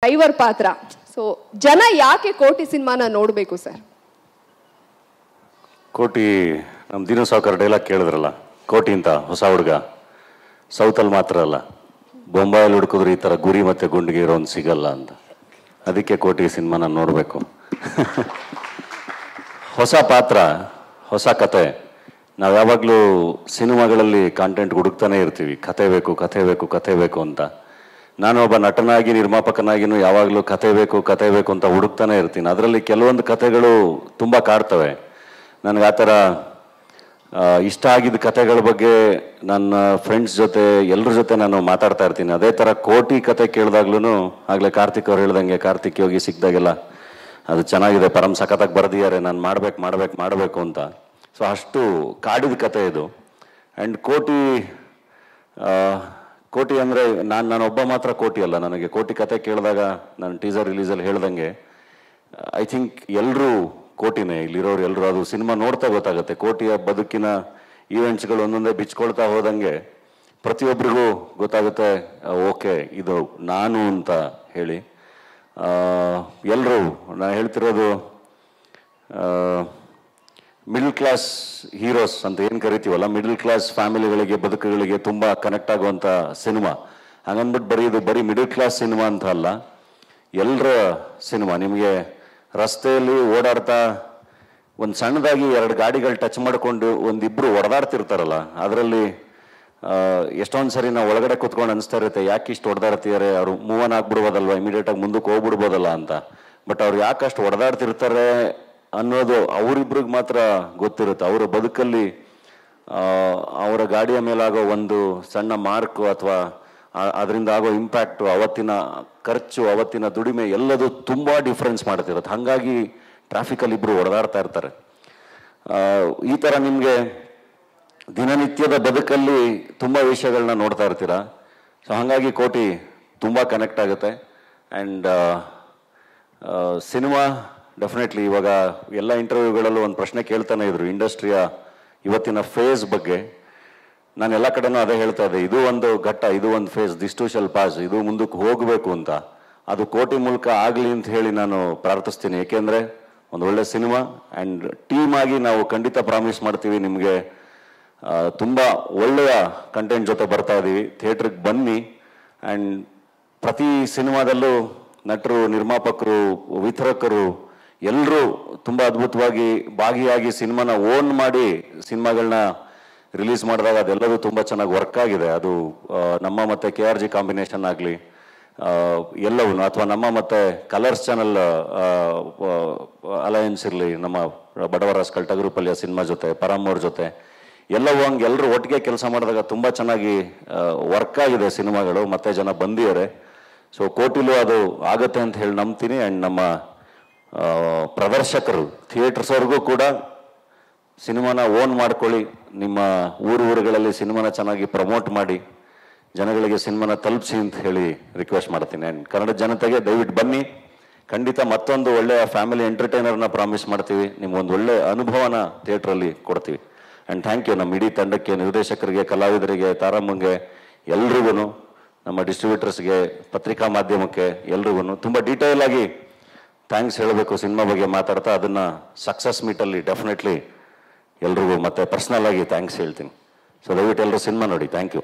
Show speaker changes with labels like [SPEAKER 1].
[SPEAKER 1] Driver ಪಾತ್ರ. So ಜನ ಯಾಕೆ ಕೋಟಿ ಸಿನಿಮಾನ ನೋಡಬೇಕು ಸರ್?
[SPEAKER 2] ಕೋಟಿ ನಮ್ಮ ದಿನ ಸಾವುಕಾರ ಡೈಲಾಗ್ ಕೇಳಿದ್ರಲ್ಲ, ಕೋಟಿ ಅಂತ ಹೊಸ ಹುಡುಗ ಸೌತಲ್ಲಿ ಮಾತ್ರ ಅಲ್ಲ, ಬೊಂಬಾಯಲ್ಲಿ ಹುಡುಕಿದ್ರೆ ಈ ಥರ ಗುರಿ ಮತ್ತು ಗುಂಡಿಗೆ ಇರೋನು ಸಿಗಲ್ಲ ಅಂತ. ಅದಕ್ಕೆ ಕೋಟಿ ಸಿನಿಮಾನ ನೋಡಬೇಕು. ಹೊಸ ಪಾತ್ರ, ಹೊಸ ಕತೆ. ನಾವು ಯಾವಾಗಲೂ ಸಿನಿಮಾಗಳಲ್ಲಿ ಕಾಂಟೆಂಟ್ ಹುಡುಕ್ತಾನೆ ಇರ್ತೀವಿ, ಕತೆ ಬೇಕು ಕತೆ ಬೇಕು ಕತೆ ಬೇಕು ಅಂತ. ನಾನು ಒಬ್ಬ ನಟನಾಗಿ ನಿರ್ಮಾಪಕನಾಗಿನೂ ಯಾವಾಗಲೂ ಕತೆ ಬೇಕು ಅಂತ ಹುಡುಕ್ತಾನೆ ಇರ್ತೀನಿ. ಅದರಲ್ಲಿ ಕೆಲವೊಂದು ಕತೆಗಳು ತುಂಬ ಕಾಡ್ತವೆ ನನಗೆ. ಆ ಥರ ಇಷ್ಟ ಆಗಿದ್ದ ಕತೆಗಳ ಬಗ್ಗೆ ನನ್ನ ಫ್ರೆಂಡ್ಸ್ ಜೊತೆ ಎಲ್ಲರ ಜೊತೆ ನಾನು ಮಾತಾಡ್ತಾ ಇರ್ತೀನಿ. ಅದೇ ಥರ ಕೋಟಿ ಕತೆ ಕೇಳಿದಾಗ್ಲೂ, ಆಗಲೇ ಕಾರ್ತಿಕ್ ಅವ್ರು ಹೇಳ್ದಂಗೆ, ಕಾರ್ತಿಕ್ ಯೋಗಿ ಸಿಕ್ಕಿದಾಗೆಲ್ಲ ಅದು ಚೆನ್ನಾಗಿದೆ, ಪರಂ ಸಖತ್ತಾಗಿ ಬರೆದಿದ್ದಾರೆ, ನಾನು ಮಾಡಬೇಕು ಅಂತ. ಸೊ ಅಷ್ಟು ಕಾಡಿದ ಕತೆ ಇದು. ಆ್ಯಂಡ್ ಕೋಟಿ ಅಂದರೆ ನಾನೊಬ್ಬ ಮಾತ್ರ ಕೋಟಿ ಅಲ್ಲ. ನನಗೆ ಕೋಟಿ ಕತೆ ಕೇಳಿದಾಗ ನಾನು ಟೀಸರ್ ರಿಲೀಸಲ್ಲಿ ಹೇಳ್ದಂಗೆ, ಐ ಥಿಂಕ್ ಎಲ್ಲರೂ ಕೋಟಿನೇ, ಇಲ್ಲಿರೋರು ಎಲ್ಲರೂ. ಅದು ಸಿನಿಮಾ ನೋಡ್ತಾ ಗೊತ್ತಾಗುತ್ತೆ. ಕೋಟಿಯ ಬದುಕಿನ ಈವೆಂಟ್ಸ್ಗಳು ಒಂದೊಂದೇ ಬಿಚ್ಕೊಳ್ತಾ ಹೋದಂಗೆ ಪ್ರತಿಯೊಬ್ಬರಿಗೂ ಗೊತ್ತಾಗುತ್ತೆ, ಓಕೆ ಇದು ನಾನು ಅಂತ ಹೇಳಿ. ಎಲ್ಲರೂ ನಾನು ಹೇಳ್ತಿರೋದು ಮಿಡಲ್ ಕ್ಲಾಸ್ ಹೀರೋಸ್ ಅಂತ ಏನು ಕರಿತೀವಲ್ಲ, ಮಿಡಲ್ ಕ್ಲಾಸ್ ಫ್ಯಾಮಿಲಿಗಳಿಗೆ, ಬದುಕುಗಳಿಗೆ ತುಂಬ ಕನೆಕ್ಟ್ ಆಗುವಂಥ ಸಿನಿಮಾ. ಹಂಗಂದ್ಬಿಟ್ಟು ಬರೀ ಮಿಡಲ್ ಕ್ಲಾಸ್ ಸಿನಿಮಾ ಅಂತ ಅಲ್ಲ, ಎಲ್ಲರ ಸಿನಿಮಾ. ನಿಮಗೆ ರಸ್ತೆಯಲ್ಲಿ ಓಡಾಡ್ತಾ ಒಂದು ಸಣ್ಣದಾಗಿ ಎರಡು ಗಾಡಿಗಳು ಟಚ್ ಮಾಡಿಕೊಂಡು ಒಂದಿಬ್ಬರು ಹೊಡೆದಾಡ್ತಿರ್ತಾರಲ್ಲ, ಅದರಲ್ಲಿ ಎಷ್ಟೊಂದು ಸರಿ ನಾವು ಒಳಗಡೆ ಕೂತ್ಕೊಂಡು ಅನಿಸ್ತಾ ಇರುತ್ತೆ, ಯಾಕೆ ಇಷ್ಟು ಹೊಡೆದಾಡ್ತಿದ್ದಾರೆ, ಅವರು ಮೂವನ್ ಆಗ್ಬಿಡ್ಬೋದಲ್ವ, ಇಮಿಡಿಯೇಟಾಗಿ ಮುಂದಕ್ಕೆ ಹೋಗ್ಬಿಡ್ಬೋದಲ್ಲ ಅಂತ. ಬಟ್ ಅವ್ರು ಯಾಕಷ್ಟು ಹೊಡೆದಾಡ್ತಿರ್ತಾರೆ ಅನ್ನೋದು ಅವರಿಬ್ರಿಗೆ ಮಾತ್ರ ಗೊತ್ತಿರುತ್ತೆ. ಅವರ ಬದುಕಲ್ಲಿ ಅವರ ಗಾಡಿಯ ಮೇಲಾಗೋ ಒಂದು ಸಣ್ಣ ಮಾರ್ಕು ಅಥವಾ ಅದರಿಂದ ಆಗೋ ಇಂಪ್ಯಾಕ್ಟು, ಅವತ್ತಿನ ಖರ್ಚು, ಅವತ್ತಿನ ದುಡಿಮೆ ಎಲ್ಲದು ತುಂಬ ಡಿಫ್ರೆನ್ಸ್ ಮಾಡ್ತಿರುತ್ತೆ. ಹಾಗಾಗಿ ಟ್ರಾಫಿಕಲ್ಲಿ ಇಬ್ಬರು ಹೊಡೆದಾಡ್ತಾ ಇರ್ತಾರೆ. ಈ ಥರ ನಿಮಗೆ ದಿನನಿತ್ಯದ ಬದುಕಲ್ಲಿ ತುಂಬ ವಿಷಯಗಳನ್ನ ನೋಡ್ತಾ ಇರ್ತೀರ. ಸೊ ಹಾಗಾಗಿ ಕೋಟಿ ತುಂಬ ಕನೆಕ್ಟ್ ಆಗುತ್ತೆ. ಆ್ಯಂಡ್ ಸಿನಿಮಾ ಡೆಫಿನೆಟ್ಲಿ ಇವಾಗ ಎಲ್ಲ ಇಂಟರ್ವ್ಯೂಗಳಲ್ಲೂ ಒಂದು ಪ್ರಶ್ನೆ ಕೇಳ್ತಾನೆ ಇದ್ರು, ಇಂಡಸ್ಟ್ರಿಯ ಇವತ್ತಿನ ಫೇಸ್ ಬಗ್ಗೆ. ನಾನು ಎಲ್ಲ ಕಡೆನೂ ಅದೇ ಹೇಳ್ತಾ ಇದ್ದೆ, ಇದು ಒಂದು ಘಟ್ಟ, ಇದು ಒಂದು phase, this too shall pass, ಇದು ಮುಂದಕ್ಕೆ ಹೋಗಬೇಕು ಅಂತ. ಅದು ಕೋಟಿ ಮೂಲಕ ಆಗಲಿ ಅಂತ ಹೇಳಿ ನಾನು ಪ್ರಾರ್ಥಿಸ್ತೀನಿ. ಏಕೆಂದರೆ ಒಂದು ಒಳ್ಳೆ ಸಿನಿಮಾ ಆ್ಯಂಡ್ ಟೀಮ್ ಆಗಿ ನಾವು ಖಂಡಿತ ಪ್ರಾಮಿಸ್ ಮಾಡ್ತೀವಿ, ನಿಮಗೆ ತುಂಬ ಒಳ್ಳೆಯ ಕಂಟೆಂಟ್ ಜೊತೆ ಬರ್ತಾ ಇದ್ದೀವಿ. ಥಿಯೇಟ್ರಿಗೆ ಬನ್ನಿ. ಆ್ಯಂಡ್ ಪ್ರತಿ ಸಿನಿಮಾದಲ್ಲೂ ನಟರು, ನಿರ್ಮಾಪಕರು, ವಿತರಕರು ಎಲ್ಲರೂ ತುಂಬ ಅದ್ಭುತವಾಗಿ ಭಾಗಿಯಾಗಿ ಸಿನಿಮಾನ ಓನ್ ಮಾಡಿ ಸಿನಿಮಾಗಳನ್ನ ರಿಲೀಸ್ ಮಾಡಿದಾಗ ಅದೆಲ್ಲವೂ ತುಂಬ ಚೆನ್ನಾಗಿ ವರ್ಕ್ ಆಗಿದೆ. ಅದು ನಮ್ಮ ಮತ್ತು KRG ಕಾಂಬಿನೇಷನ್ ಆಗಲಿ ಎಲ್ಲವೂ, ಅಥವಾ ನಮ್ಮ ಮತ್ತು ಕಲರ್ಸ್ ಚಾನಲ್ ಅಲಯನ್ಸ್ ಇರಲಿ, ನಮ್ಮ ಬಡವರಾಸ್ ಕಲ್ಟಗರುಪಲ್ಯ ಸಿನಿಮಾ ಜೊತೆ, ಪರಮ್ಮವ್ರ ಜೊತೆ ಎಲ್ಲವೂ ಹಂಗೆ ಎಲ್ಲರೂ ಒಟ್ಟಿಗೆ ಕೆಲಸ ಮಾಡಿದಾಗ ತುಂಬ ಚೆನ್ನಾಗಿ ವರ್ಕ್ ಆಗಿದೆ ಸಿನಿಮಾಗಳು, ಮತ್ತೆ ಜನ ಬಂದಿದ್ದಾರೆ. ಸೊ ಕೋಟಿಲೂ ಅದು ಆಗುತ್ತೆ ಅಂತ ಹೇಳಿ ನಂಬ್ತೀನಿ. ಆ್ಯಂಡ್ ನಮ್ಮ ಪ್ರದರ್ಶಕರು, ಥಿಯೇಟರ್ಸ್ವರೆಗೂ ಕೂಡ ಸಿನಿಮಾನ ಓನ್ ಮಾಡ್ಕೊಳ್ಳಿ, ನಿಮ್ಮ ಊರುಗಳಲ್ಲಿ ಸಿನಿಮಾನ ಚೆನ್ನಾಗಿ ಪ್ರಮೋಟ್ ಮಾಡಿ, ಜನಗಳಿಗೆ ಸಿನಿಮಾನ ತಲುಪಿಸಿ ಅಂತ ಹೇಳಿ ರಿಕ್ವೆಸ್ಟ್ ಮಾಡ್ತೀನಿ. ಆ್ಯಂಡ್ ಕನ್ನಡ ಜನತೆಗೆ ದಯವಿಟ್ಟು ಬನ್ನಿ, ಖಂಡಿತ ಮತ್ತೊಂದು ಒಳ್ಳೆಯ ಫ್ಯಾಮಿಲಿ ಎಂಟರ್ಟೈನರ್ನ ಪ್ರಾಮಿಸ್ ಮಾಡ್ತೀವಿ, ನಿಮ್ಗೊಂದು ಒಳ್ಳೆ ಅನುಭವನ ಥಿಯೇಟ್ರಲ್ಲಿ ಕೊಡ್ತೀವಿ. ಆ್ಯಂಡ್ ಥ್ಯಾಂಕ್ ಯು ನಮ್ಮ ಇಡೀ ತಂಡಕ್ಕೆ, ನಿರ್ದೇಶಕರಿಗೆ, ಕಲಾವಿದರಿಗೆ, ತಾರಮ್ಮಂಗೆ, ಎಲ್ರಿಗೂ, ನಮ್ಮ ಡಿಸ್ಟ್ರಿಬ್ಯೂಟರ್ಸ್ಗೆ, ಪತ್ರಿಕಾ ಮಾಧ್ಯಮಕ್ಕೆ ಎಲ್ರಿಗೂ ತುಂಬ ಡೀಟೇಲ್ ಆಗಿ ಥ್ಯಾಂಕ್ಸ್ ಹೇಳಬೇಕು. ಸಿನಿಮಾ ಬಗ್ಗೆ ಮಾತಾಡ್ತಾ ಅದನ್ನು ಸಕ್ಸಸ್ ಮೀಟಲ್ಲಿ ಡೆಫಿನೆಟ್ಲಿ ಎಲ್ರಿಗೂ ಮತ್ತೆ ಪರ್ಸ್ನಲ್ ಆಗಿ ಥ್ಯಾಂಕ್ಸ್ ಹೇಳ್ತೀನಿ. ಸೊ ದಯವಿಟ್ಟು ಎಲ್ಲರೂ ಸಿನಿಮಾ ನೋಡಿ. Thank you.